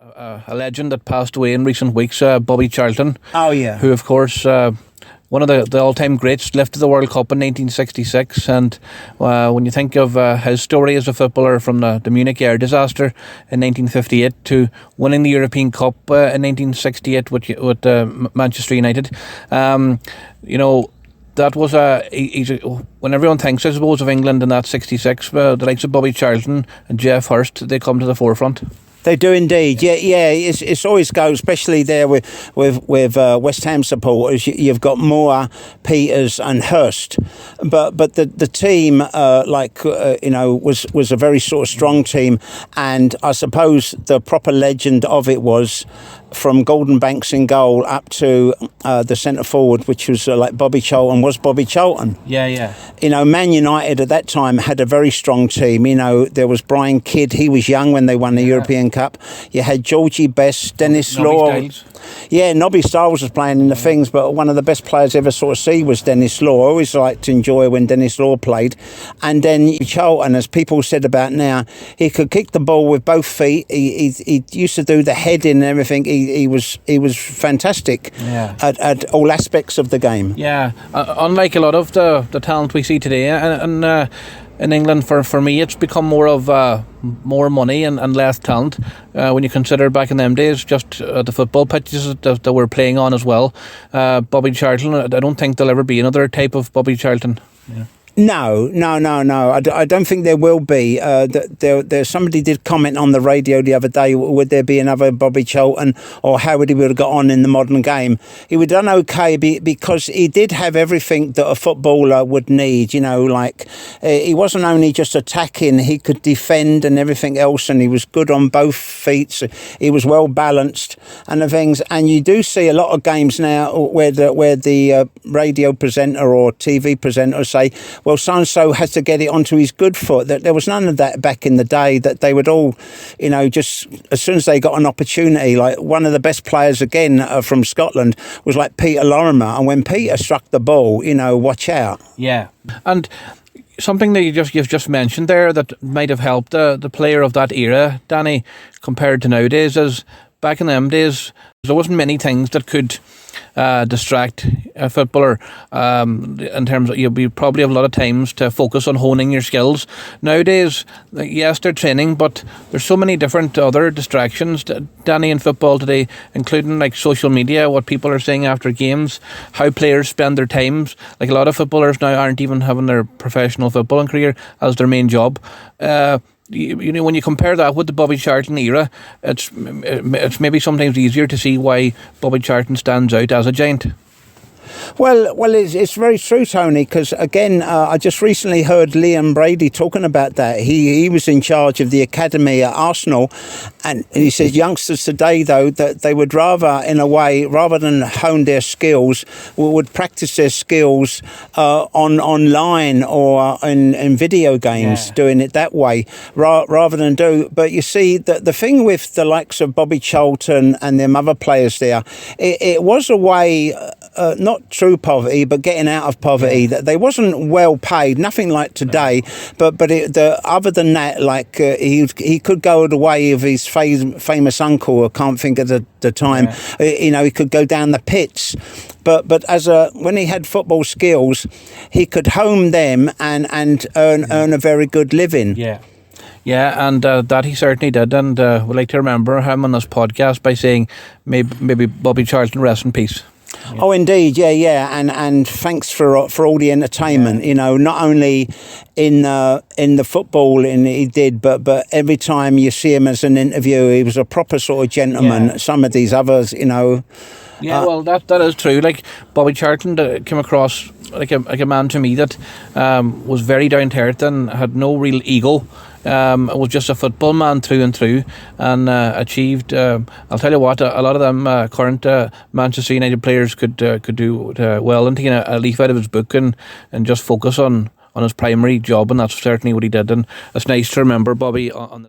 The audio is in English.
a legend that passed away in recent weeks, Bobby Charlton. Oh, yeah. Who, of course, one of the all-time greats, lifted the World Cup in 1966. And when you think of his story as a footballer, from the Munich air disaster in 1958 to winning the European Cup in 1968 with Manchester United, that was when everyone thinks, I suppose, of England in that 66, the likes of Bobby Charlton and Jeff Hurst, they come to the forefront. They do indeed, yeah. It's always goes, especially there with West Ham supporters. You've got Moore, Peters, and Hurst, but the team was a very sort of strong team, and I suppose the proper legend of it was from Gordon Banks in goal up to the centre forward, which was Bobby Charlton was Bobby Charlton. Yeah. Man United at that time had a very strong team. There was Brian Kidd. He was young when they won the European Cup. You had Georgie Best, Dennis Law. Styles. Yeah, Nobby Styles was playing in the things, but one of the best players I ever sort of see was Dennis Law. I always liked to enjoy when Dennis Law played. And then Charlton, as people said about now, he could kick the ball with both feet. He used to do the heading and everything. He was fantastic at all aspects of the game. Yeah, unlike a lot of the talent we see today, and in England, for me, it's become more of more money and less talent. When you consider back in them days, just the football pitches that we're playing on as well. Bobby Charlton, I don't think there'll ever be another type of Bobby Charlton. Yeah. No. I don't think there will be. There somebody did comment on the radio the other day, would there be another Bobby Charlton, or how would he have got on in the modern game? He would have done okay because he did have everything that a footballer would need, he wasn't only just attacking, he could defend and everything else, and he was good on both feet, so he was well balanced and the things. And you do see a lot of games now where the radio presenter or TV presenter say, well, so-and-so has to get it onto his good foot. That there was none of that back in the day, that they would all, just as soon as they got an opportunity, like one of the best players again from Scotland was like Peter Lorimer. And when Peter struck the ball, watch out. Yeah. And something that you've just mentioned there that might have helped the player of that era, Danny, compared to nowadays, is back in them days, there wasn't many things that could distract a footballer in terms of you probably have a lot of times to focus on honing your skills. Nowadays, yes, they're training, but there's so many different other distractions, Danny, in football today, including like social media, what people are saying after games, how players spend their times. Like a lot of footballers now aren't even having their professional footballing career as their main job. When you compare that with the Bobby Charlton era, it's maybe sometimes easier to see why Bobby Charlton stands out as a giant. Well, it's very true, Tony, because again, I just recently heard Liam Brady talking about that. He was in charge of the academy at Arsenal, and he says youngsters today, though, that they would rather, in a way, rather than hone their skills, would practice their skills online or in video games, doing it that way, rather than do. But you see, the thing with the likes of Bobby Charlton and them other players there, it was a way, not true poverty, but getting out of poverty. That they wasn't well paid, nothing like today. But other than that, like he could go the way of his famous uncle. I can't think of the time. Yeah. He could go down the pits. But when he had football skills, he could hone them and earn a very good living. Yeah. Yeah, and that he certainly did, and we'd like to remember him on this podcast by saying maybe Bobby Charlton, rest in peace. Yeah. Oh, indeed, yeah, and thanks for all the entertainment. Not only in the football, he did, but every time you see him as an interview, he was a proper sort of gentleman. Yeah. Some of these others, Yeah, well, that is true. Like Bobby Charlton came across like a man to me that was very down to earth and had no real ego. Was just a football man through and through, and achieved. I'll tell you what, a lot of them current Manchester United players could do well in taking a leaf out of his book and just focus on his primary job, and that's certainly what he did. And it's nice to remember Bobby on the